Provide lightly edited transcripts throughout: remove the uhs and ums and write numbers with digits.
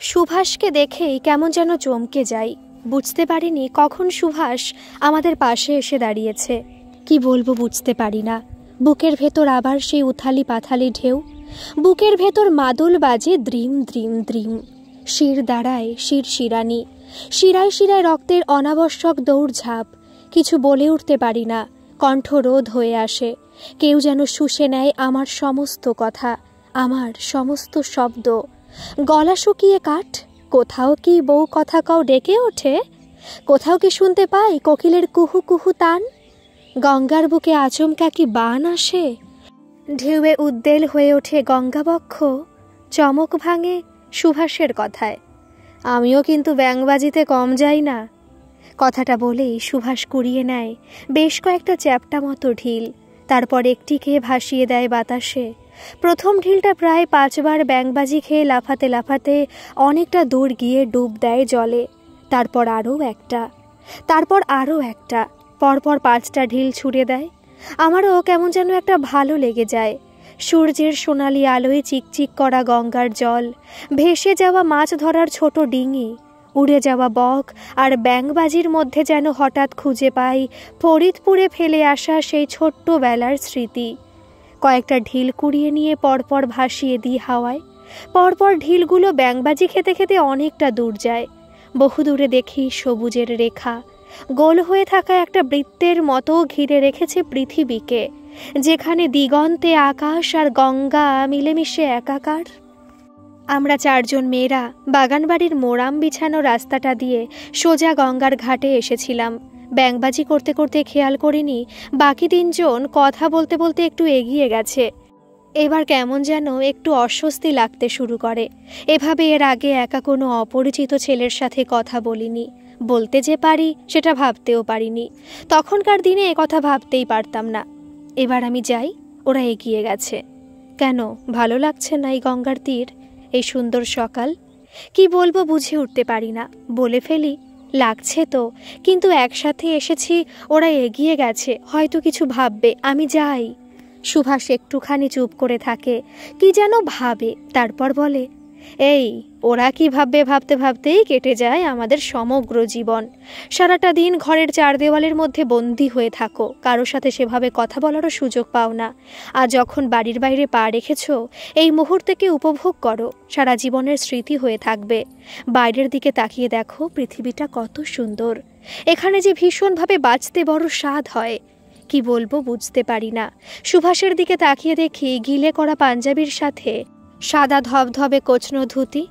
সুভাষকে দেখেই কেমন যেন চমকে যাই। বুঝতে পারিনি কখন সুভাষ আমাদের পাশে এসে দাঁড়িয়েছে। কি বলবো বুঝতে পারি না। বুকের ভেতর আবার সেই উথালি পাথালি ঢেউ, বুকের ভেতর মাদল বাজে দ্রিম দ্রিম দ্রিম। শির দাঁড়ায় শির শিরানি, শিরায় শিরায় রক্তের অনাবশ্যক দৌড়ঝাঁপ। কিছু বলে উঠতে পারি না, কণ্ঠ রোধ হয়ে আসে। কেউ যেন শুষে নেয় আমার সমস্ত কথা, আমার সমস্ত শব্দ। গলা শুকিয়ে কাঠ। কোথাও কি বউ কথা কও ডেকে ওঠে? কোথাও কি শুনতে পাই কোকিলের কুহু কুহু তান? গঙ্গার বুকে আচমকা কি বান আসে? ঢেউয়ে উদ্বেল হয়ে ওঠে গঙ্গাবক্ষ। চমক ভাঙে সুভাষের কথায়। আমিও কিন্তু ব্যাঙবাজিতে কম যাই না। কথাটা বলেই সুভাষ কুড়িয়ে নেয় বেশ কয়েকটা চ্যাপ্টা মতো ঢিল, তারপর একটিকে ভাসিয়ে দেয় বাতাসে। প্রথম ঢিলটা প্রায় 5 বার ব্যাঙবাজি খেয়ে লাফাতে লাফাতে অনেকটা দূর গিয়ে ডুব দেয় জলে। তারপর আরও একটা, তারপর আরও একটা, পরপর 5টা ঢিল ছুঁড়ে দেয়। আমারও কেমন যেন একটা ভালো লেগে যায়। সূর্যের সোনালি আলোয় চিকচিক করা গঙ্গার জল, ভেসে যাওয়া মাছ ধরার ছোট ডিঙি, উড়ে যাওয়া বক আর ব্যাঙবাজির মধ্যে যেন হঠাৎ খুঁজে পাই ফরিদপুরে ফেলে আসা সেই ছোট্টবেলার স্মৃতি। কয়েকটা ঢিল কুড়িয়ে নিয়ে পরপর ভাসিয়ে দিই হাওয়ায়। পরপর ঢিলগুলো ব্যাঙবাজি খেতে খেতে অনেকটা দূর যায়। বহু দূরে দেখি সবুজের রেখা গোল হয়ে থাকা একটা বৃত্তের মতো ঘিরে রেখেছে পৃথিবীকে, যেখানে দিগন্তে আকাশ আর গঙ্গা মিলেমিশে একাকার। আমরা 4 জন মেয়েরা বাগানবাড়ির মোরাম বিছানো রাস্তাটা দিয়ে সোজা গঙ্গার ঘাটে এসেছিলাম। ব্যাঙবাজি করতে করতে খেয়াল করিনি বাকি 3 জন কথা বলতে বলতে একটু এগিয়ে গেছে। এবার কেমন যেন একটু অস্বস্তি লাগতে শুরু করে। এভাবে এর আগে একা কোনো অপরিচিত ছেলের সাথে কথা বলিনি। বলতে যে পারি সেটা ভাবতেও পারিনি। তখনকার দিনে কথা ভাবতেই পারতাম না। এবার আমি যাই, ওরা এগিয়ে গেছে। কেন ভালো লাগছে না এই গঙ্গার তীর, এই সুন্দর সকাল? কি বলবো বুঝে উঠতে পারি না। বলে ফেলি, লাগছে তো, কিন্তু একসাথে এসেছি, ওরা এগিয়ে গেছে, হয়তো কিছু ভাববে। আমি যাই। সুভাষ একটুখানি চুপ করে থাকে, কি যেন ভাবে, তারপর বলে, এই ওরা কি ভাববে ভাবতে ভাবতেই কেটে যায় আমাদের সমগ্র জীবন। সারাটা দিন ঘরের 4 দেওয়ালের মধ্যে বন্দী হয়ে থাকো, কারোর সাথে সেভাবে কথা বলারও সুযোগ পাও না। আর যখন বাড়ির বাইরে পা রেখেছ, এই মুহূর্তকে উপভোগ করো, সারা জীবনের স্মৃতি হয়ে থাকবে। বাইরের দিকে তাকিয়ে দেখো পৃথিবীটা কত সুন্দর। এখানে যে ভীষণভাবে বাঁচতে বড় স্বাদ হয়। কি বলবো বুঝতে পারি না। সুভাষের দিকে তাকিয়ে দেখি গিলে করা পাঞ্জাবির সাথে সাদা ধবধবে কোচনো ধুতি।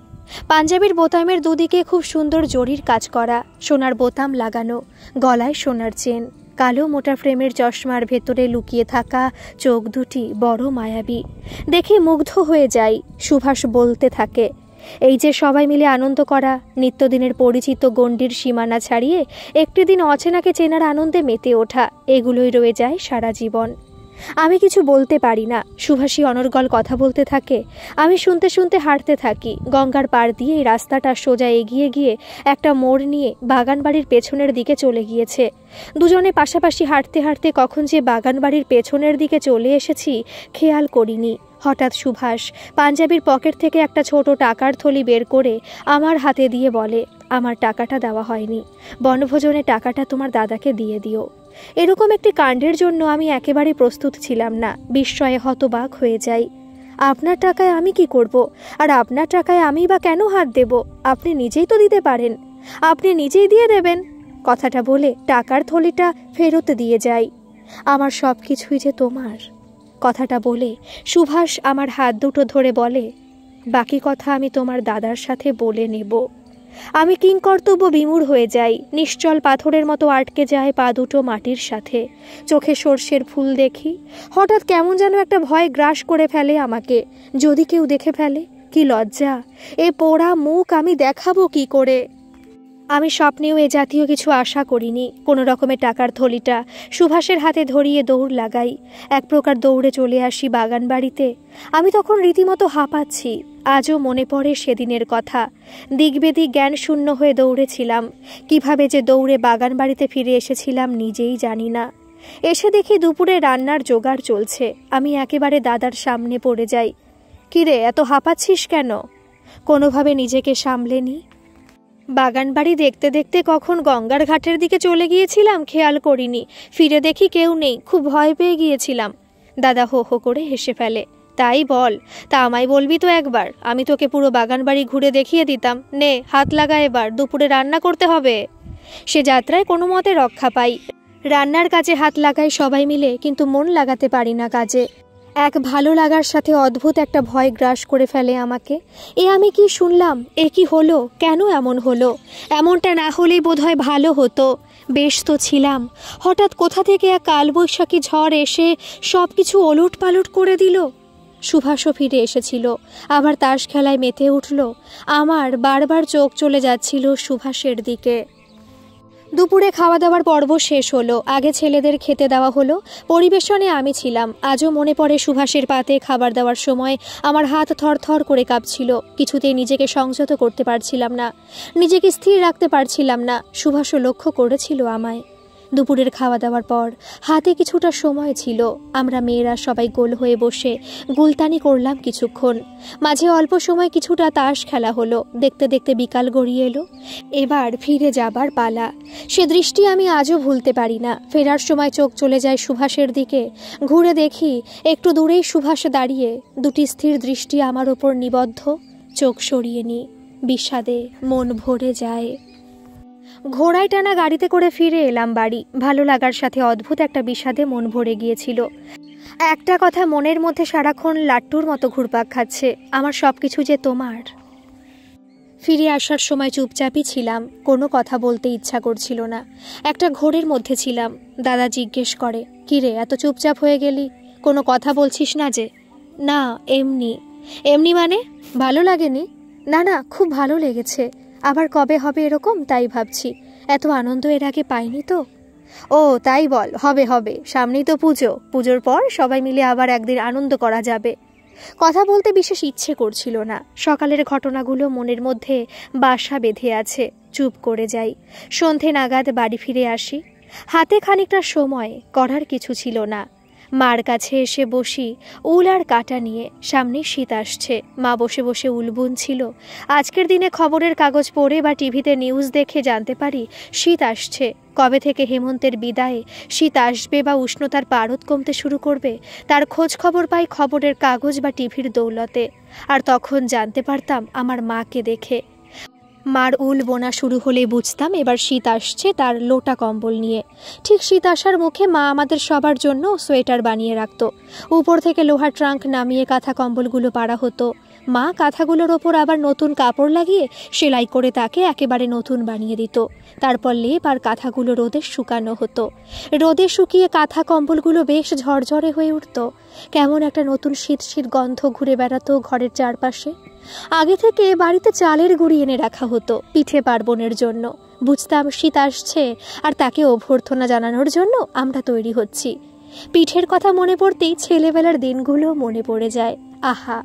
পাঞ্জাবির বোতামের দুদিকে খুব সুন্দর জরির কাজ করা, সোনার বোতাম লাগানো, গলায় সোনার চেন। কালো মোটা ফ্রেমের চশমার ভেতরে লুকিয়ে থাকা চোখ দুটি বড় মায়াবী। দেখে মুগ্ধ হয়ে যাই। সুভাষ বলতে থাকে, এই যে সবাই মিলে আনন্দ করা, নিত্যদিনের পরিচিত গণ্ডির সীমানা ছাড়িয়ে একটি দিন অচেনাকে চেনার আনন্দে মেতে ওঠা, এগুলোই রয়ে যায় সারা জীবন। আমি কিছু বলতে পারি না। সুভাষী অনর্গল কথা বলতে থাকে, আমি শুনতে শুনতে হাঁটতে থাকি। গঙ্গার পাড় দিয়ে এই রাস্তাটা সোজা এগিয়ে গিয়ে একটা মোড় নিয়ে বাগানবাড়ির পেছনের দিকে চলে গিয়েছে। দুজনে পাশাপাশি হাঁটতে হাঁটতে কখন যে বাগানবাড়ির পেছনের দিকে চলে এসেছি খেয়াল করিনি। হঠাৎ সুভাষ পাঞ্জাবির পকেট থেকে একটা ছোট টাকার থলি বের করে আমার হাতে দিয়ে বলে, আমার টাকাটা দেওয়া হয়নি, বনভোজনে টাকাটা তোমার দাদাকে দিয়ে দিও। এরকম একটি কাণ্ডের জন্য আমি একেবারে প্রস্তুত ছিলাম না। বিস্ময়ে হতবাক হয়ে যাই। আপনার টাকায় আমি কি করব? আর আপনার টাকায় আমি বা কেন হাত দেব? আপনি নিজেই তো দিতে পারেন, আপনি নিজেই দিয়ে দেবেন। কথাটা বলে টাকার থলিটা ফেরত দিয়ে যাই। আমার সব কিছুই যে তোমার। কথাটা বলে সুভাষ আমার হাত দুটো ধরে বলে, বাকি কথা আমি তোমার দাদার সাথে বলে নেব। আমি কিংকর্তব্য বিমূঢ় হয়ে যাই। নিশ্চল পাথরের মতো আটকে যায় পা দুটো মাটির সাথে। চোখে সর্ষের ফুল দেখি। হঠাৎ কেমন যেন একটা ভয় গ্রাস করে ফেলে আমাকে। যদি কেউ দেখে ফেলে, কি লজ্জা! এ পোড়া মুখ আমি দেখাবো কি করে? আমি স্বপ্নেও এ জাতীয় কিছু আশা করিনি। কোনো রকমের টাকার থলিটা সুভাষের হাতে ধরিয়ে দৌড় লাগাই। এক প্রকার দৌড়ে চলে আসি বাগান বাড়িতে। আমি তখন রীতিমতো হাঁপাচ্ছি। আজও মনে পড়ে সেদিনের কথা। দিগবেদিক জ্ঞান শূন্য হয়ে দৌড়েছিলাম। কিভাবে যে দৌড়ে বাগান বাড়িতে ফিরে এসেছিলাম নিজেই জানি না। এসে দেখি দুপুরে রান্নার জোগাড় চলছে। আমি একেবারে দাদার সামনে পড়ে যাই। কিরে, এত হাঁপাচ্ছিস কেন? কোনোভাবে নিজেকে সামলে নিই। বাগান বাড়ি দেখতে দেখতে কখন গঙ্গার ঘাটের দিকে চলে গিয়েছিলাম খেয়াল করিনি। ফিরে দেখি কেউ নেই, খুব ভয় পেয়ে গিয়েছিলাম। দাদা হো হো করে হেসে ফেলে। তাই বল, তা আমায় বলবি তো একবার, আমি তোকে পুরো বাগান বাড়ি ঘুরে দেখিয়ে দিতাম। নে হাত লাগা, এবার দুপুরে রান্না করতে হবে। সে যাত্রায় কোনো মতে রক্ষা পাই। রান্নার কাজে হাত লাগাই সবাই মিলে, কিন্তু মন লাগাতে পারি না কাজে। এক ভালো লাগার সাথে অদ্ভুত একটা ভয় গ্রাস করে ফেলে আমাকে। এ আমি কি শুনলাম? এ কি হলো? কেন এমন হলো? এমনটা না হলেই বোধহয় ভালো হতো। বেশ তো ছিলাম, হঠাৎ কোথা থেকে এক কালবৈশাখী ঝড় এসে সব কিছু ওলট পালট করে দিল। সুভাষও ফিরে এসেছিল, আবার তাস খেলায় মেতে উঠল। আমার বারবার চোখ চলে যাচ্ছিল সুভাষের দিকে। দুপুরে খাওয়া দাওয়ার পর্ব শেষ হলো। আগে ছেলেদের খেতে দেওয়া হলো, পরিবেশনে আমি ছিলাম। আজও মনে পড়ে সুভাষের পাতে খাবার দেওয়ার সময় আমার হাত থরথর করে কাঁপছিল। কিছুতেই নিজেকে সংযত করতে পারছিলাম না, নিজেকে স্থির রাখতে পারছিলাম না। সুভাষও লক্ষ্য করেছিল আমায়। দুপুরের খাওয়া দাওয়ার পর হাতে কিছুটা সময় ছিল। আমরা মেয়েরা সবাই গোল হয়ে বসে গুলতানি করলাম কিছুক্ষণ। মাঝে অল্প সময় কিছুটা তাস খেলা হলো। দেখতে দেখতে বিকাল গড়িয়ে এলো। এবার ফিরে যাবার পালা। সে দৃষ্টি আমি আজও ভুলতে পারি না। ফেরার সময় চোখ চলে যায় সুভাষের দিকে। ঘুরে দেখি একটু দূরেই সুভাষ দাঁড়িয়ে, দুটি স্থির দৃষ্টি আমার ওপর নিবদ্ধ। চোখ সরিয়ে নি, বিষাদে মন ভরে যায়। ঘোড়ায় টানা গাড়িতে করে ফিরে এলাম বাড়ি। ভালো লাগার সাথে অদ্ভুত একটা বিষাদে মন ভরে গিয়েছিল। একটা কথা মনের মধ্যে সারাক্ষণ লাট্টুর মতো ঘুরপাক খাচ্ছে, আমার সব কিছু যে তোমার। ফিরে আসার সময় চুপচাপই ছিলাম, কোনো কথা বলতে ইচ্ছা করছিল না। একটা ঘোরের মধ্যে ছিলাম। দাদা জিজ্ঞেস করে, কিরে এত চুপচাপ হয়ে গেলি, কোনো কথা বলছিস না যে? না, এমনি। এমনি মানে? ভালো লাগেনি? না না, খুব ভালো লেগেছে। আবার কবে হবে এরকম তাই ভাবছি। এত আনন্দ এর আগে পাইনি তো। ও তাই বল, হবে হবে, সামনেই তো পুজো। পুজোর পর সবাই মিলে আবার একদিন আনন্দ করা যাবে। কথা বলতে বিশেষ ইচ্ছে করছিল না। সকালের ঘটনাগুলো মনের মধ্যে বাসা বেঁধে আছে। চুপ করে যাই। সন্ধে নাগাদ বাড়ি ফিরে আসি। হাতে খানিকটা সময়, করার কিছু ছিল না। মার কাছে এসে বসি উল আর কাটা নিয়ে। সামনে শীত আসছে। মা বসে বসে উল বুনছিল। আজকের দিনে খবরের কাগজ পড়ে বা টিভিতে নিউজ দেখে জানতে পারি শীত আসছে। কবে থেকে হেমন্তের বিদায়ে শীত আসবে বা উষ্ণতার পারদ কমতে শুরু করবে তার খোঁজ খবর পাই খবরের কাগজ বা টিভির দৌলতে। আর তখন জানতে পারতাম আমার মাকে দেখে। মার উল বোনা শুরু হলেই বুঝতাম এবার শীত আসছে, তার লোটা কম্বল নিয়ে। ঠিক শীত আসার মুখে মা আমাদের সবার জন্য সোয়েটার বানিয়ে রাখত। উপর থেকে লোহার ট্রাঙ্ক নামিয়ে কাঁথা কম্বলগুলো পাড়া হতো। মা কাঁথাগুলোর ওপর আবার নতুন কাপড় লাগিয়ে সেলাই করে তাকে একেবারে নতুন বানিয়ে দিত। তারপর লেপ আর কাঁথাগুলো রোদে শুকানো হতো। রোদে শুকিয়ে কাঁথা কম্বলগুলো বেশ ঝরঝরে হয়ে উঠত। কেমন একটা নতুন শীত শীত গন্ধ ঘুরে বেড়াতো ঘরের চারপাশে। আগে থেকে বাড়িতে চালের গুঁড়ি এনে রাখা হতো পিঠে পার্বণের জন্য। বুঝতাম শীত আসছে, আর তাকে অভ্যর্থনা জানানোর জন্য আমরা তৈরি হচ্ছি। পিঠের কথা মনে পড়তেই ছেলেবেলার দিনগুলো মনে পড়ে যায়। আহা,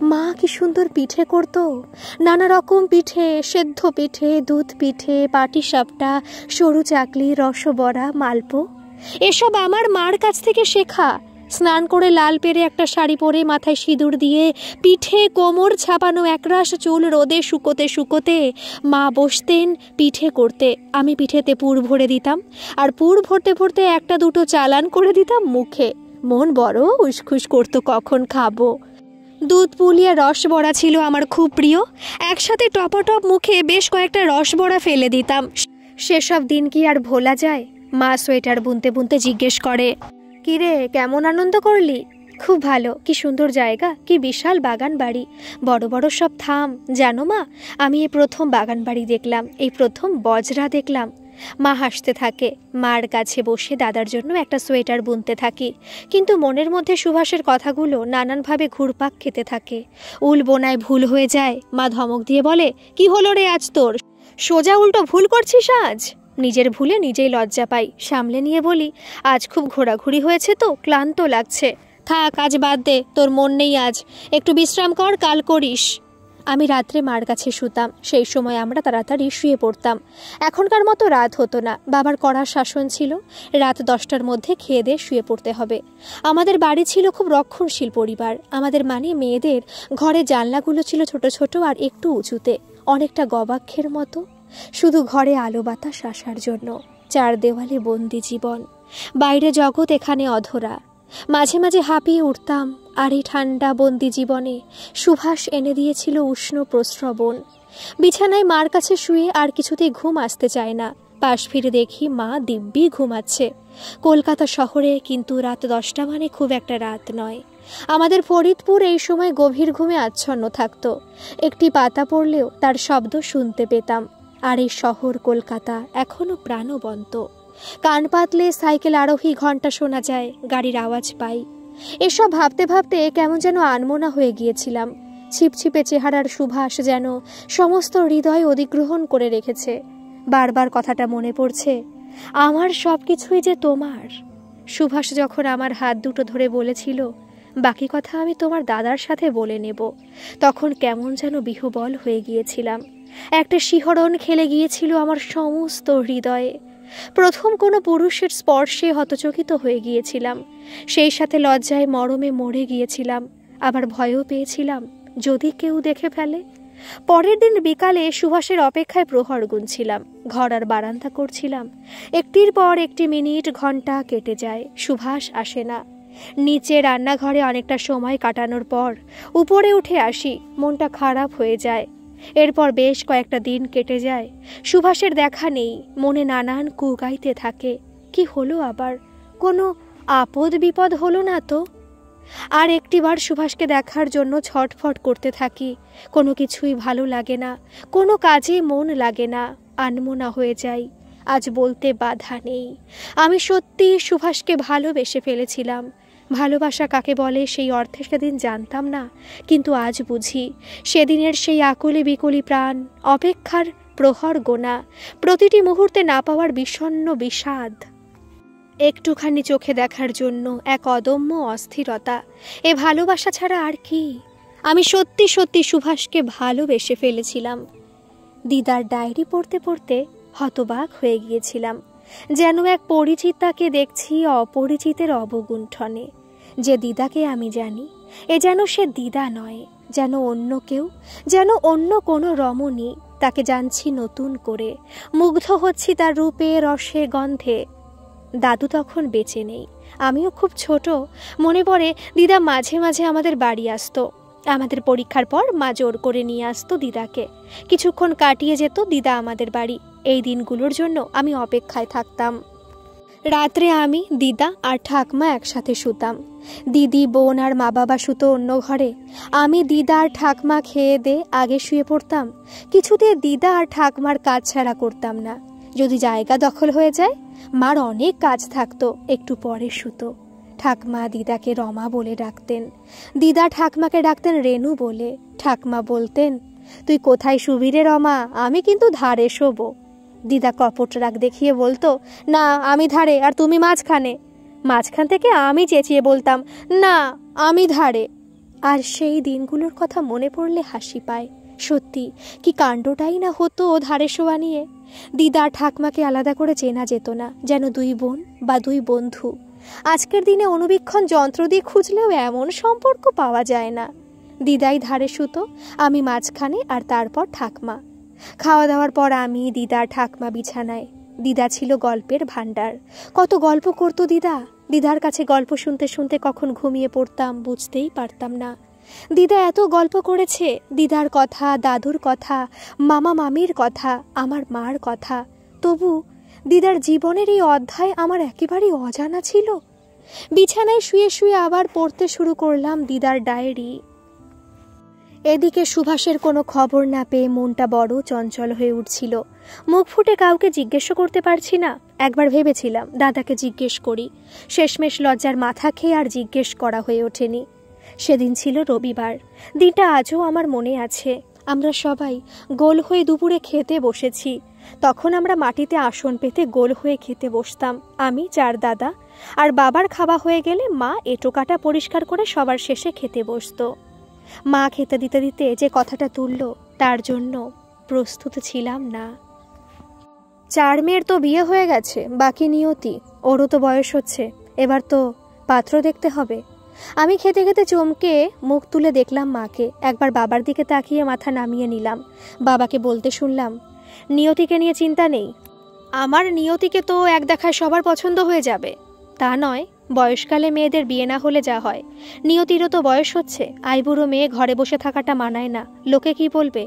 মা কি সুন্দর পিঠে করত! নানা রকম পিঠে, সেদ্ধ পিঠে, দুধ পিঠে, পাটিসাপটা, সরু চাকলি, রসবড়া, মালপো। এসব আমার মার কাছ থেকে শেখা। স্নান করে লাল পেরে একটা শাড়ি পরে মাথায় সিঁদুর দিয়ে পিঠে কোমর ছাপানো একরাশ চুল রোদে শুকোতে শুকোতে মা বসতেন পিঠে করতে। আমি পিঠেতে পুর ভরে দিতাম, আর পুর ভরতে ভরতে একটা দুটো চালান করে দিতাম মুখে। মন বড় উসখুস করতো কখন খাবো। দুধ পুলিয়া রসবড়া ছিল আমার খুব প্রিয়। একসাথে টপাটপ মুখে বেশ কয়েকটা রসবড়া ফেলে দিতাম। সেসব দিন কি আর ভোলা যায়? মা সোয়েটার বুনতে বুনতে জিজ্ঞেস করে, কিরে কেমন আনন্দ করলি? খুব ভালো। কি সুন্দর জায়গা, কি বিশাল বাগান বাড়ি, বড় বড় সব থাম। জানো মা, আমি এই প্রথম বাগান বাড়ি দেখলাম, এই প্রথম বজরা দেখলাম। মা হাসতে থাকে। মার কাছে বসে দাদার জন্য একটা সোয়েটার বুনতে থাকি। কিন্তু মনের মধ্যে সুভাষের কথাগুলো নানানভাবে ঘুরপাক খেতে থাকে। উল বোনায় ভুল হয়ে যায়। মা ধমক দিয়ে বলে, কি হলো রে আজ তোর? সোজা উল্টো ভুল করছিস আজ। নিজের ভুলে নিজেই লজ্জা পাই। সামলে নিয়ে বলি, আজ খুব ঘোরাঘুরি হয়েছে তো, ক্লান্ত লাগছে। থাক, আজ বাদ দে, তোর মন নেই আজ, একটু বিশ্রাম কর, কাল করিস। আমি রাত্রে মার কাছে শুতাম। সেই সময় আমরা তাড়াতাড়ি শুয়ে পড়তাম। এখনকার মতো রাত হতো না। বাবার কড়া শাসন ছিল, রাত 10টার মধ্যে খেয়ে দিয়ে শুয়ে পড়তে হবে। আমাদের বাড়ি ছিল খুব রক্ষণশীল পরিবার। আমাদের মানে মেয়েদের ঘরে জানলাগুলো ছিল ছোট ছোট আর একটু উঁচুতে, অনেকটা গবাক্ষের মতো, শুধু ঘরে আলো বাতাস আসার জন্য। 4 দেওয়ালে বন্দি জীবন, বাইরে জগৎ, এখানে অধরা। মাঝে মাঝে হাঁপিয়ে উঠতাম। আর এই ঠান্ডা বন্দি জীবনে সুভাষ এনে দিয়েছিল উষ্ণ প্রস্রবণ। বিছানায় মার কাছে শুয়ে আর কিছুতেই ঘুম আসতে চায় না। পাশ ফিরে দেখি মা দিব্যি ঘুমাচ্ছে। কলকাতা শহরে কিন্তু রাত 10টা মানে খুব একটা রাত নয়। আমাদের ফরিদপুর এই সময় গভীর ঘুমে আচ্ছন্ন থাকতো। একটি পাতা পড়লেও তার শব্দ শুনতে পেতাম। আর এই শহর কলকাতা এখনো প্রাণবন্ত। কান পাতলে সাইকেল আরোহী ঘন্টা শোনা যায়, গাড়ির আওয়াজ পাই। এসব ভাবতে ভাবতে কেমন যেন আনমনা হয়ে গিয়েছিলাম। ছিপছিপে চেহারার সুভাষ যেন সমস্ত হৃদয় অধিগ্রহণ করে রেখেছে। বারবার কথাটা মনে পড়ছে, আমার সব কিছুই যে তোমার। সুভাষ যখন আমার হাত দুটো ধরে বলেছিল, বাকি কথা আমি তোমার দাদার সাথে বলে নেব, তখন কেমন যেন বিহ্বল হয়ে গিয়েছিলাম। একটা শিহরণ খেলে গিয়েছিল আমার সমস্ত হৃদয়ে। প্রথম কোনো পুরুষের স্পর্শে হতচকিত হয়ে গিয়েছিলাম। সেই সাথে লজ্জায় মরমে মরে গিয়েছিলাম। আবার ভয়ও পেয়েছিলাম, যদি কেউ দেখে ফেলে। পরের দিন বিকালে সুভাষের অপেক্ষায় প্রহর গুনছিলাম। ঘর আর বারান্দা করছিলাম। একটির পর একটি মিনিট ঘন্টা কেটে যায়, সুভাষ আসে না। নিচে রান্নাঘরে অনেকটা সময় কাটানোর পর উপরে উঠে আসি। মনটা খারাপ হয়ে যায়। এরপর বেশ কয়েকটা দিন কেটে যায়, সুভাষের দেখা নেই। মনে নানান কুগাইতে থাকে, কি হলো আবার? কোনো আপদ বিপদ হলো না তো? আর একটিবার সুভাষকে দেখার জন্য ছটফট করতে থাকি। কোনো কিছুই ভালো লাগে না, কোনো কাজে মন লাগে না, আনমনা হয়ে যাই। আজ বলতে বাধা নেই, আমি সত্যি সুভাষকে ভালোবেসে ফেলেছিলাম। ভালোবাসা কাকে বলে সেই অর্থে সেদিন জানতাম না, কিন্তু আজ বুঝি। সেদিনের সেই আকুলি বিকুলি প্রাণ, অপেক্ষার প্রহর গোনা, প্রতিটি মুহূর্তে না পাওয়ার বিষণ্ণ বিষাদ, একটুখানি চোখে দেখার জন্য এক অদম্য অস্থিরতা, এ ভালোবাসা ছাড়া আর কি? আমি সত্যি সত্যি সুভাষকে ভালোবেসে ফেলেছিলাম। দিদার ডায়েরি পড়তে পড়তে হতবাক হয়ে গিয়েছিলাম। যেন এক পরিচিতাকে দেখছি অপরিচিতের অবগুণ্ঠনে। যে দিদাকে আমি জানি, এ যেন সে দিদা নয়, যেন অন্য কেউ, যেন অন্য কোনো রমণী। তাকে জানছি নতুন করে, মুগ্ধ হচ্ছি তার রূপে, রসে, গন্ধে। দাদু তখন বেঁচে নেই, আমিও খুব ছোট। মনে পড়ে দিদা মাঝে মাঝে আমাদের বাড়ি আসতো। আমাদের পরীক্ষার পর মা জোর করে নিয়ে আসতো দিদাকে। কিছুক্ষণ কাটিয়ে যেত দিদা আমাদের বাড়ি। এই দিনগুলোর জন্য আমি অপেক্ষায় থাকতাম। রাত্রে আমি, দিদা আর ঠাকমা একসাথে শুতাম। দিদি, বোন আর মা বাবা শুতো অন্য ঘরে। আমি, দিদা আর ঠাকমা খেয়ে দে আগে শুয়ে পড়তাম। কিছুতে দিদা আর ঠাকমার কাজ ছাড়া করতাম না। যদি জায়গা দখল হয়ে যায়, মার অনেক কাজ থাকতো, একটু পরে শুতো। ঠাকমা দিদাকে রমা বলে ডাকতেন, দিদা ঠাকমাকে ডাকতেন রেনু বলে। ঠাকমা বলতেন, তুই কোথায় শুবি রে রমা, আমি কিন্তু ধারে শোবো। দিদা কপট রাগ দেখিয়ে বলতো, না আমি ধারে আর তুমি মাঝখানে। মাঝখান থেকে আমি চেঁচিয়ে বলতাম, না আমি ধারে। আর সেই দিনগুলোর কথা মনে পড়লে হাসি পায়। সত্যি কি কাণ্ডটাই না হতো ও ধারে শোয়া নিয়ে। দিদা ঠাকমাকে আলাদা করে চেনা যেত না, যেন দুই বোন বা দুই বন্ধু। আজকের দিনে অনুবীক্ষণ যন্ত্র দিয়ে খুঁজলেও এমন সম্পর্ক পাওয়া যায় না। দিদাই ধারে শুতো, আমি মাঝখানে, আর তারপর ঠাকমা। খাওয়া দাওয়ার পর আমি, দিদা, ঠাকমা বিছানায়। দিদা ছিল গল্পের ভাণ্ডার। কত গল্প করতো দিদা। দিদার কাছে গল্প শুনতে শুনতে কখন ঘুমিয়ে পড়তাম বুঝতেই পারতাম না। দিদা এত গল্প করেছে, দিদার কথা, দাদুর কথা, মামা মামির কথা, আমার মার কথা। তবু দিদার জীবনের এই অধ্যায় আমার একেবারেই অজানা ছিল। বিছানায় শুয়ে শুয়ে আবার পড়তে শুরু করলাম দিদার ডায়েরি। এদিকে সুভাষের কোনো খবর না পেয়ে মনটা বড় চঞ্চল হয়ে উঠছিল। মুখ ফুটে কাউকে জিজ্ঞেস করতে পারছি না। একবার ভেবেছিলাম দাদাকে জিজ্ঞেস করি, শেষমেশ লজ্জার মাথা খেয়ে আর জিজ্ঞেস করা হয়ে ওঠেনি। সেদিন ছিল রবিবার। দিনটা আজও আমার মনে আছে। আমরা সবাই গোল হয়ে দুপুরে খেতে বসেছি। তখন আমরা মাটিতে আসন পেতে গোল হয়ে খেতে বসতাম, আমি, 4 দাদা। আর বাবার খাওয়া হয়ে গেলে মা এঁটো কাটা পরিষ্কার করে সবার শেষে খেতে বসতো। মা খেতে দিতে দিতে যে কথাটা তুলল তার জন্য প্রস্তুত ছিলাম না। 4 মেয়ের তো বিয়ে হয়ে গেছে, বাকি নিয়তি, ওরও তো বয়স হচ্ছে, এবার তো পাত্র দেখতে হবে। আমি খেতে খেতে চমকে মুখ তুলে দেখলাম মাকে, একবার বাবার দিকে তাকিয়ে মাথা নামিয়ে নিলাম। বাবাকে বলতে শুনলাম, নিয়তিকে নিয়ে চিন্তা নেই, আমার নিয়তিকে তো এক দেখায় সবার পছন্দ হয়ে যাবে। তা নয়, বয়সকালে মেয়েদের বিয়ে না হলে যা হয়, নিয়তিরও তো বয়স হচ্ছে, আইবুড়ো মেয়ে ঘরে বসে থাকাটা মানায় না, লোকে কি বলবে,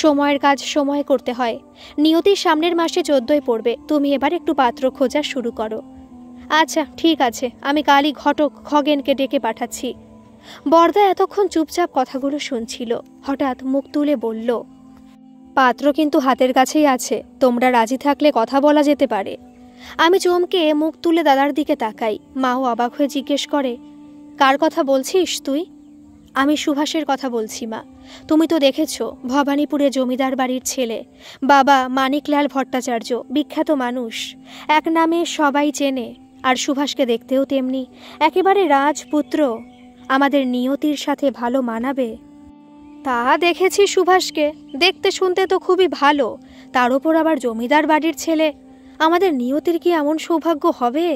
সময়ের কাজ সময় করতে হয়। নিয়তির সামনের মাসে 14ই পড়বে, তুমি এবার একটু পাত্র খোঁজা শুরু করো। আচ্ছা ঠিক আছে, আমি কালই ঘটক খগেনকে ডেকে পাঠাচ্ছি। বরদা এতক্ষণ চুপচাপ কথাগুলো শুনছিল, হঠাৎ মুখ তুলে বলল, পাত্র কিন্তু হাতের কাছেই আছে, তোমরা রাজি থাকলে কথা বলা যেতে পারে। আমি চমকে মুখ তুলে দাদার দিকে তাকাই। মাও অবাক হয়ে জিজ্ঞেস করে, কার কথা বলছিস তুই? আমি সুভাষের কথা বলছি মা। তুমি তো দেখেছো, ভবানীপুরে জমিদার বাড়ির ছেলে, বাবা মানিকলাল ভট্টাচার্য, বিখ্যাত মানুষ, এক নামে সবাই চেনে। আর সুভাষকে দেখতেও তেমনি, একেবারে রাজপুত্র। আমাদের নিয়তির সাথে ভালো মানাবে। তা দেখেছি সুভাষকে, দেখতে শুনতে তো খুবই ভালো, তার উপর আবার জমিদার বাড়ির ছেলে। আমাদের নিয়তির কি এমন সৌভাগ্য হবে?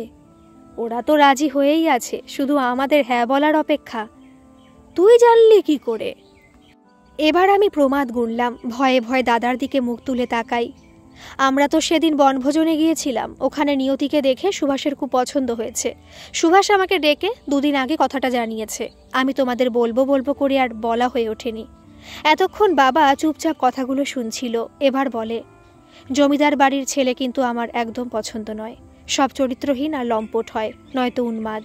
ওরা তো রাজি হয়েই আছে, শুধু আমাদের হ্যাঁ বলার অপেক্ষা। তুই জানলি কি করে? এবার আমি প্রমাদ গুনলাম, ভয়ে ভয়ে দাদার দিকে মুখ তুলে তাকাই। আমরা তো সেদিন বনভোজনে গিয়েছিলাম, ওখানে নিয়তিকে দেখে সুভাষের খুব পছন্দ হয়েছে। সুভাষ আমাকে ডেকে 2 দিন আগে কথাটা জানিয়েছে। আমি তোমাদের বলবো বলবো করে আর বলা হয়ে ওঠেনি। এতক্ষণ বাবা চুপচাপ কথাগুলো শুনছিল, এবার বলে, জমিদার বাড়ির ছেলে কিন্তু আমার একদম পছন্দ নয়। সব চরিত্রহীন আর লম্পট হয়, নয়তো উন্মাদ।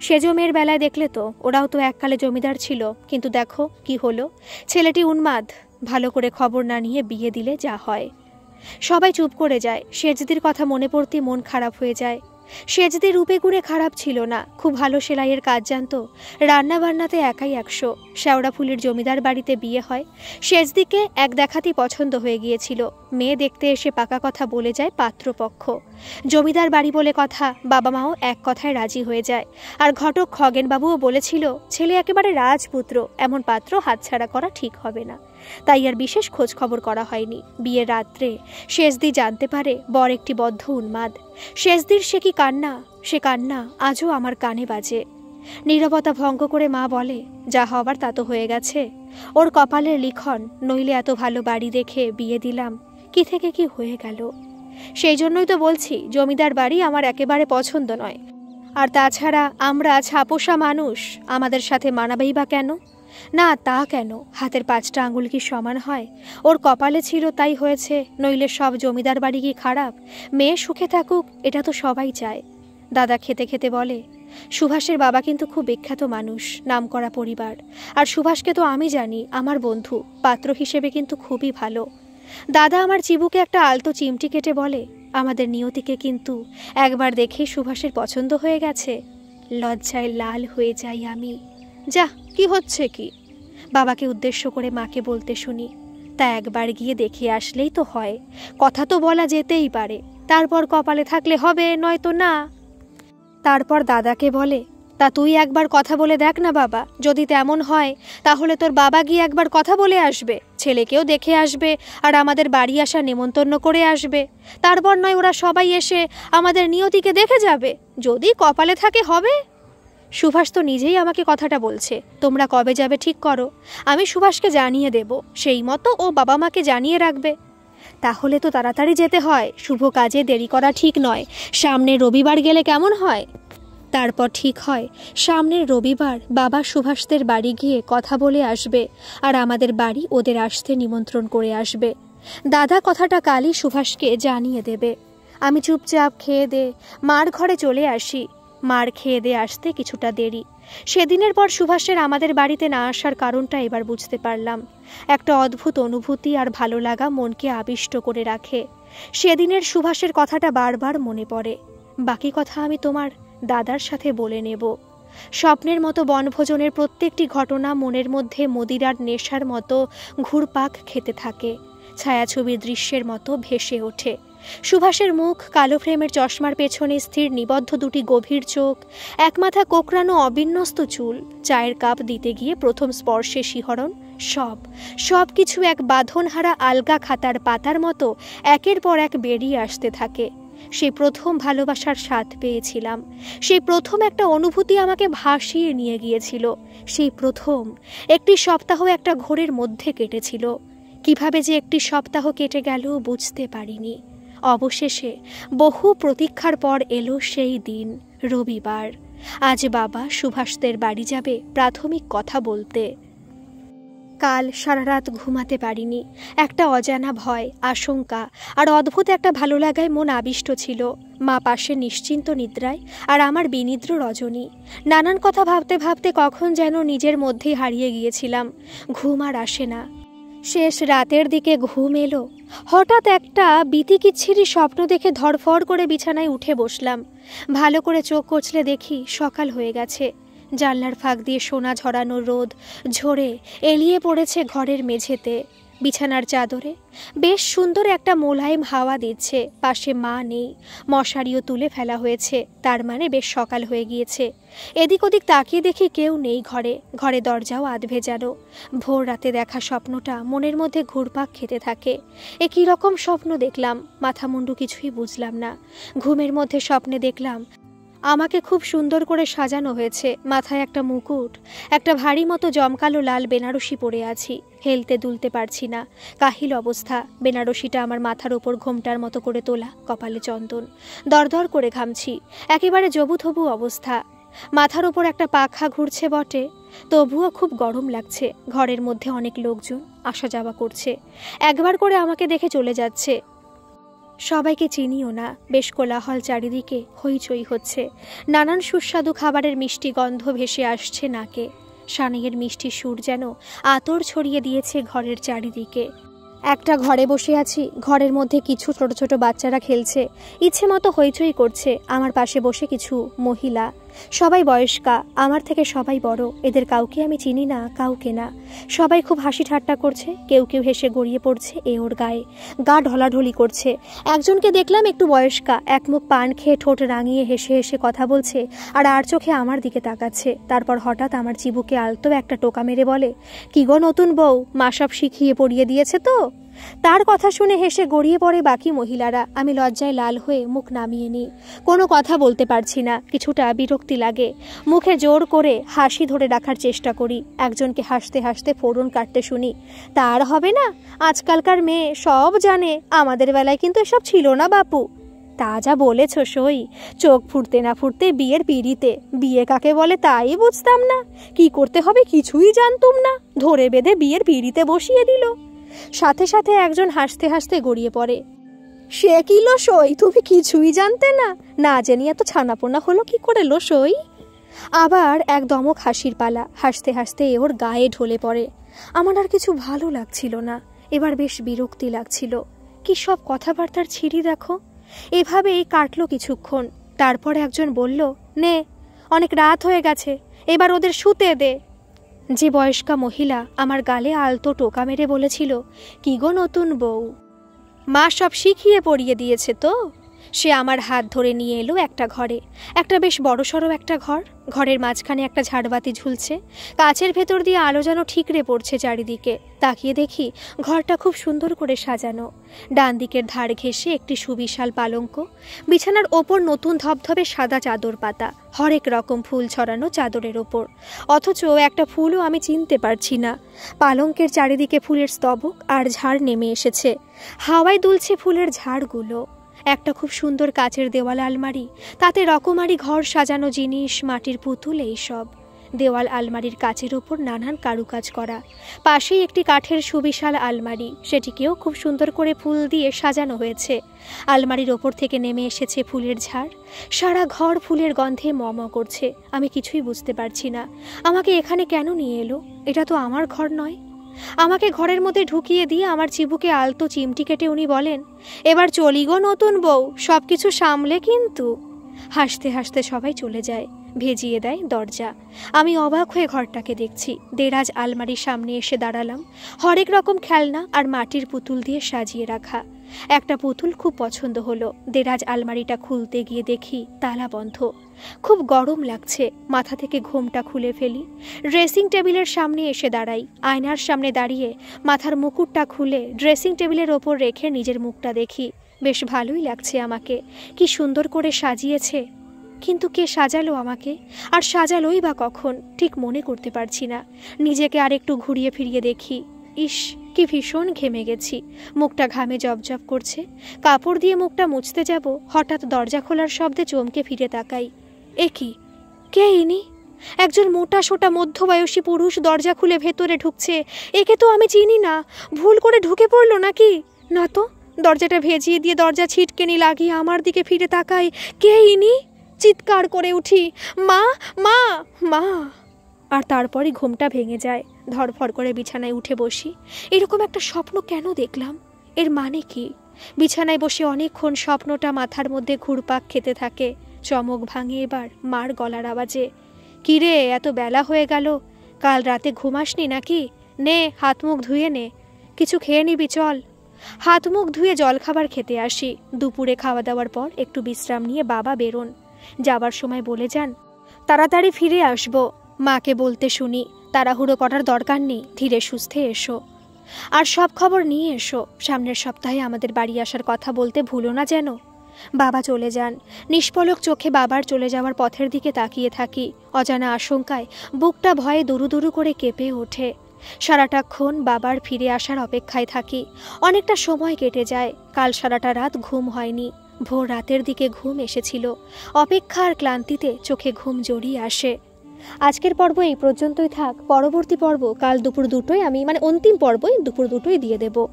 সেজ মেয়ের বেলায় দেখলে তো, ওরাও তো এককালে জমিদার ছিল, কিন্তু দেখো কি হলো, ছেলেটি উন্মাদ। ভালো করে খবর না নিয়ে বিয়ে দিলে যা হয়। সবাই চুপ করে যায়। সেজদির কথা মনে পড়তেই মন খারাপ হয়ে যায়। সেজদি রূপে গুণে খারাপ ছিল না, খুব ভালো সেলাইয়ের কাজ জানতো, রান্না বান্নাতে একাই 100। শেওড়া ফুলের জমিদার বাড়িতে বিয়ে হয়। সেজদিকে এক দেখাতেই পছন্দ হয়ে গিয়েছিল। মেয়ে দেখতে এসে পাকা কথা বলে যায় পাত্রপক্ষ। জমিদার বাড়ি বলে কথা, বাবা মাও এক কথায় রাজি হয়ে যায়। আর ঘটক খগেনবাবুও বলেছিল, ছেলে একেবারে রাজপুত্র, এমন পাত্র হাতছাড়া করা ঠিক হবে না। তাই আর বিশেষ খোঁজ খবর করা হয়নি। বিয়ের রাত্রে সেজদি জানতে পারে বর একটি বদ্ধ উন্মাদ। সেজদির সে কি কান্না, সে কান্না আজও আমার কানে বাজে। নীরবতা ভঙ্গ করে মা বলে, যা হবার তা তো হয়ে গেছে, ওর কপালের লিখন, নইলে এত ভালো বাড়ি দেখে বিয়ে দিলাম, কি থেকে কি হয়ে গেল। সেই জন্যই তো বলছি, জমিদার বাড়ি আমার একেবারে পছন্দ নয়। আর তাছাড়া আমরা ছাপোষা মানুষ, আমাদের সাথে মানাবেই বা কেন? না তা কেন, হাতের 5টা আঙুল কি সমান হয়? ওর কপালে ছিল তাই হয়েছে, নইলে সব জমিদার বাড়ি কি খারাপ? মেয়ে সুখে থাকুক, এটা তো সবাই চায়। দাদা খেতে খেতে বলে, সুভাষের বাবা কিন্তু খুব বিখ্যাত মানুষ, নামকরা পরিবার। আর সুভাষকে তো আমি জানি, আমার বন্ধু, পাত্র হিসেবে কিন্তু খুবই ভালো। দাদা আমার চিবুকে একটা আলতো চিমটি কেটে বলে, আমাদের নিয়তিকে কিন্তু একবার দেখে সুভাষের পছন্দ হয়ে গেছে। লজ্জায় লাল হয়ে যাই আমি। যা, কি হচ্ছে কি? বাবাকে উদ্দেশ্য করে মাকে বলতে শুনি, তা একবার গিয়ে দেখে আসলেই তো হয়, কথা তো বলা যেতেই পারে, তারপর কপালে থাকলে হবে, নয়তো না। তারপর দাদাকে বলে, তা তুই একবার কথা বলে দেখ না বাবা, যদি তেমন হয় তাহলে তোর বাবা গিয়ে একবার কথা বলে আসবে, ছেলেকেও দেখে আসবে, আর আমাদের বাড়ি আসা নেমন্তন্ন করে আসবে। তারপর নয় ওরা সবাই এসে আমাদের নিয়তিকে দেখে যাবে, যদি কপালে থাকে হবে। সুভাষ তো নিজেই আমাকে কথাটা বলছে, তোমরা কবে যাবে ঠিক করো, আমি সুভাষকে জানিয়ে দেব, সেই মতো ও বাবা মাকে জানিয়ে রাখবে। তাহলে তো তাড়াতাড়ি যেতে হয়, শুভ কাজে দেরি করা ঠিক নয়। সামনের রবিবার গেলে কেমন হয়? তারপর ঠিক হয় সামনের রবিবার বাবা সুভাষদের বাড়ি গিয়ে কথা বলে আসবে, আর আমাদের বাড়ি ওদের আসতে নিমন্ত্রণ করে আসবে। দাদা কথাটা কালই সুভাষকে জানিয়ে দেবে। আমি চুপচাপ খেয়ে দে মার ঘরে চলে আসি। মার খেয়ে দে আসতে কিছুটা দেরি। সেদিনের পর সুভাষের আমাদের বাড়িতে না আসার কারণটা এবার বুঝতে পারলাম। একটা অদ্ভুত অনুভূতি আর ভালো লাগা মনকে আবিষ্ট করে রাখে। সেদিনের সুভাষের কথাটা বারবার মনে পড়ে। বাকি কথা আমি তোমার দাদার সাথে বলে নেব। স্বপ্নের মতো বনভোজনের প্রত্যেকটি ঘটনা মনের মধ্যে মদিরার নেশার মতো ঘুরপাক খেতে থাকে, ছায়াছবির দৃশ্যের মতো ভেসে ওঠে। সুভাষের মুখ, কালো ফ্রেমের চশমার পেছনে স্থির নিবদ্ধ দুটি গভীর চোখ, এক মাথা কোকড়ানো অবিন্যস্ত চুল, চায়ের কাপ দিতে গিয়ে প্রথম স্পর্শে শিহরণ, সব কিছু এক বাঁধনহারা আলগা খাতার পাতার মতো একের পর এক বেরিয়ে আসতে থাকে। সেই প্রথম ভালোবাসার স্বাদ পেয়েছিলাম, সেই প্রথম একটা অনুভূতি আমাকে ভাসিয়ে নিয়ে গিয়েছিল, সেই প্রথম একটি সপ্তাহ একটা ঘোরের মধ্যে কেটেছিল। কিভাবে যে একটি সপ্তাহ কেটে গেল বুঝতে পারিনি। অবশেষে বহু প্রতীক্ষার পর এলো সেই দিন, রবিবার। আজ বাবা সুভাষদের বাড়ি যাবে প্রাথমিক কথা বলতে। কাল সারা রাত ঘুমাতে পারিনি। একটা অজানা ভয়, আশঙ্কা আর অদ্ভুত একটা ভালো লাগায় মন আবিষ্ট ছিল। মা পাশে নিশ্চিন্ত নিদ্রায়, আর আমার বিনিদ্র রজনী। নানান কথা ভাবতে ভাবতে কখন যেন নিজের মধ্যেই হারিয়ে গিয়েছিলাম। ঘুম আর আসে না। শেষ রাতের দিকে ঘুম এলো। হঠাৎ একটা বিতিকিচ্ছিরি স্বপ্ন দেখে ধড়ফড় করে বিছানায় উঠে বসলাম। ভালো করে চোখ কচলে দেখি সকাল হয়ে গেছে। জানলার ফাঁক দিয়ে সোনা ঝরানো রোদ ঝরে এলিয়ে পড়েছে ঘরের মেঝেতে, বিছানার চাদরে। বেশ সুন্দর একটা মোলায়েম হাওয়া দিচ্ছে। পাশে মা নেই, মশারিও তুলে ফেলা হয়েছে, তার মানে বেশ সকাল হয়ে গিয়েছে। এদিক ওদিক তাকিয়ে দেখি কেউ নেই ঘরে দরজাও আধভেজানো। ভোর রাতে দেখা স্বপ্নটা মনের মধ্যে ঘুরপাক খেতে থাকে। এ কী রকম স্বপ্ন দেখলাম, মাথা মুন্ডু কিছুই বুঝলাম না। ঘুমের মধ্যে স্বপ্নে দেখলাম আমাকে খুব সুন্দর করে সাজানো হয়েছে, মাথায় একটা মুকুট, একটা ভারী মতো জমকালো লাল বেনারসি পরে আছি। হেলতে দুলতে পারছি না, কাহিল অবস্থা। বেনারসিটা আমার মাথার ওপর ঘোমটার মতো করে তোলা, কপালে চন্দন, দরদর করে ঘামছি, একেবারে জবুথবু অবস্থা। মাথার ওপর একটা পাখা ঘুরছে বটে, তবুও খুব গরম লাগছে। ঘরের মধ্যে অনেক লোকজন আসা যাওয়া করছে, একবার করে আমাকে দেখে চলে যাচ্ছে। সবাইকে চিনিও না, বেশ কোলাহল, চারিদিকে হইচই হচ্ছে। নানান সুস্বাদু খাবারের মিষ্টি গন্ধ ভেসে আসছে নাকে। সানাইয়ের মিষ্টি সুর যেন আতর ছড়িয়ে দিয়েছে ঘরের চারিদিকে। একটা ঘরে বসে আছি, ঘরের মধ্যে কিছু ছোট ছোট বাচ্চারা খেলছে, ইচ্ছে মতো হইচই করছে। আমার পাশে বসে কিছু মহিলা, সবাই বয়স্কা, আমার থেকে সবাই বড়। এদের কাউকে আমি চিনি না, কাউকে না। সবাই খুব হাসি ঠাট্টা করছে, কেউ কেউ হেসে গড়িয়ে পড়ছে এ ওর গায়ে, গা ঢলাঢলি করছে। একজনকে দেখলাম একটু বয়স্কা, এক মুখ পান খেয়ে ঠোঁট রাঙিয়ে হেসে হেসে কথা বলছে, আর চোখে আমার দিকে তাকাচ্ছে। তারপর হঠাৎ আমার চিবুকে আলতো একটা টোকা মেরে বলে, কি গো নতুন বউ, মা সব শিখিয়ে পড়িয়ে দিয়েছে তো? তার কথা শুনে হেসে গড়িয়ে পড়ে বাকি মহিলারা। আমি লজ্জায় লাল হয়ে মুখ নামিয়ে নিই। কোনো কথা বলতে পারছি না, কিছুটা বিরক্তি লাগে। মুখে জোর করে হাসি ধরে রাখার চেষ্টা করি। একজনকে হাসতে হাসতে ফোড়ন কাটতে শুনি, তার হবে না, আজকালকার মেয়ে সব জানে, আমাদের বেলায় কিন্তু এসব ছিল না বাপু। তা যা বলেছ সই, চোখ ফুটতে না ফুটতে বিয়ের পিড়িতে। বিয়ে কাকে বলে তাই বুঝতাম না, কি করতে হবে কিছুই জানতুম না, ধরে বেঁধে বিয়ের পিড়িতে বসিয়ে দিল। সাথে সাথে একজন হাসতে হাসতে গড়িয়ে পড়ে, সে কি লো সই, তুমি কিছুই জানতে না? না জেনে এত ছানাপোনা হলো কি করে লো সই? আবার এক দমক হাসির পালা, হাসতে হাসতে ওর গায়ে ঢলে পড়ে। আমার আর কিছু ভালো লাগছিল না, এবার বেশ বিরক্তি লাগছিল। কি সব কথাবার্তার ছিঁড়ি দেখো। এভাবেই কাটলো কিছুক্ষণ। তারপর একজন বলল, নে, অনেক রাত হয়ে গেছে, এবার ওদের শুতে দে। যে বয়স্কা মহিলা আমার গালে আলতো টোকা মেরে বলেছিল, কি গো নতুন বউ, মা সব শিখিয়ে পড়িয়ে দিয়েছে তো? সে আমার হাত ধরে নিয়ে এলো একটা ঘরে, একটা বেশ বড়সড় একটা ঘর। ঘরের মাঝখানে একটা ঝাড়বাতি ঝুলছে, কাচের ভেতর দিয়ে আলো যেন ঠিকরে পড়ছে চারিদিকে। তাকিয়ে দেখি ঘরটা খুব সুন্দর করে সাজানো। ডান দিকের ধার ঘেঁষে একটি সুবিশাল পালঙ্ক, বিছানার ওপর নতুন ধবধবে সাদা চাদর পাতা, হরেক রকম ফুল ছড়ানো চাদরের ওপর, অথচ একটা ফুলও আমি চিনতে পারছি না। পালঙ্কের চারিদিকে ফুলের স্তবক আর ঝাড় নেমে এসেছে, হাওয়ায় দুলছে ফুলের ঝাড়গুলো। একটা খুব সুন্দর কাচের দেওয়াল আলমারি, তাতে রকমারি ঘর সাজানো জিনিস, মাটির পুতুল, এইসব। দেওয়াল আলমারির কাচের ওপর নানান কারুকাজ করা। পাশেই একটি কাঠের সুবিশাল আলমারি, সেটিকেও খুব সুন্দর করে ফুল দিয়ে সাজানো হয়েছে। আলমারির ওপর থেকে নেমে এসেছে ফুলের ঝাড়, সারা ঘর ফুলের গন্ধে ম করছে। আমি কিছুই বুঝতে পারছি না, আমাকে এখানে কেন নিয়ে এলো? এটা তো আমার ঘর নয়। আমাকে ঘরের মধ্যে ঢুকিয়ে দিয়ে আমার চিবুকে আলতো চিমটি কেটে উনি বলেন, এবার চলি গো নতুন বউ, সব কিছু সামলে কিন্তু। হাসতে হাসতে সবাই চলে যায়। ভেজিয়ে দেয় দরজা। আমি অবাক হয়ে ঘরটাকে দেখছি। দেরাজ আলমারির সামনে এসে দাঁড়ালাম। হরেক রকম খেলনা আর মাটির পুতুল দিয়ে সাজিয়ে রাখা। একটা পুতুল খুব পছন্দ হলো। দেরাজ আলমারিটা খুলতে গিয়ে দেখি তালা বন্ধ। খুব গরম লাগছে, মাথা থেকে ঘোমটা খুলে ফেলি। ড্রেসিং টেবিলের সামনে এসে দাঁড়াই। আয়নার সামনে দাঁড়িয়ে মাথার মুকুটটা খুলে ড্রেসিং টেবিলের ওপর রেখে নিজের মুখটা দেখি। বেশ ভালোই লাগছে আমাকে, কি সুন্দর করে সাজিয়েছে। কিন্তু কে সাজালো আমাকে, আর সাজালোই বা কখন, ঠিক মনে করতে পারছি না। নিজেকে আরেকটু ঘুরিয়ে ফিরিয়ে দেখি। ইস, কি ভীষণ ঘেমে গেছি, মুখটা ঘামে জবজব করছে। কাপড় দিয়ে মুখটা মুছতে যাব, হঠাৎ দরজা খোলার শব্দে চমকে ফিরে তাকাই। এ কি, কে ইনি? একজন মোটা সোটা মধ্যবয়সী পুরুষ দরজা খুলে ভেতরে ঢুকছে। একে তো আমি চিনি না, ভুল করে ঢুকে পড়লো নাকি? না তো। দরজাটা ভেজিয়ে দিয়ে দরজা ছিটকেনি লাগিয়ে আমার দিকে ফিরে তাকাই। কে ইনি? চিৎকার করে উঠি, মা মা মা। আর তারপরই ঘুমটা ভেঙে যায়। ধরফর করে বিছানায় উঠে বসি। এরকম একটা স্বপ্ন কেন দেখলাম? এর মানে কি? বিছানায় বসে অনেকক্ষণ স্বপ্নটা মাথার মধ্যে ঘুরপাক খেতে থাকে। চমক ভাঙে এবার মার গলার আওয়াজে। কিরে, এত বেলা হয়ে গেল, কাল রাতে ঘুমাসনি নাকি? নে, হাত মুখ ধুয়ে নে, কিছু খেয়ে নিবি, চল। হাত মুখ ধুয়ে জলখাবার খেতে আসি। দুপুরে খাওয়া দাওয়ার পর একটু বিশ্রাম নিয়ে বাবা বেরোন। যাবার সময় বলে যান, তাড়াতাড়ি ফিরে আসবো। মাকে বলতে শুনি, তাড়াহুড়ো করার দরকার নেই, ধীরে সুস্থে এসো। আর সব খবর নিয়ে এসো। সামনের সপ্তাহে আমাদের বাড়ি আসার কথা বলতে ভুলো না যেন। বাবা চলে যান। নিষ্পলক চোখে বাবার চলে যাওয়ার পথের দিকে তাকিয়ে থাকি। অজানা আশঙ্কায় বুকটা ভয়ে দুরু দুরু করে কেঁপে ওঠে। সারাটাক্ষণ বাবার ফিরে আসার অপেক্ষায় থাকি। অনেকটা সময় কেটে যায়। কাল সারাটা রাত ঘুম হয়নি। ভোর রাতের দিকে ঘুম এসেছিল। অপেক্ষার ক্লান্তিতে চোখে ঘুম জড়িয়ে আসে। আজকের পর্ব এই পর্যন্তই থাক। পরবর্তী পর্ব কাল দুপুর 2টোয় আমি অন্তিম পর্বই দুপুর 2টোয় দিয়ে দেব।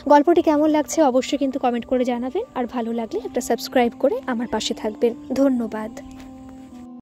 গল্পটি কেমন লাগছে অবশ্যই কিন্তু কমেন্ট করে জানাবেন। আর ভালো লাগলে একটা সাবস্ক্রাইব করে আমার পাশে থাকবেন। ধন্যবাদ।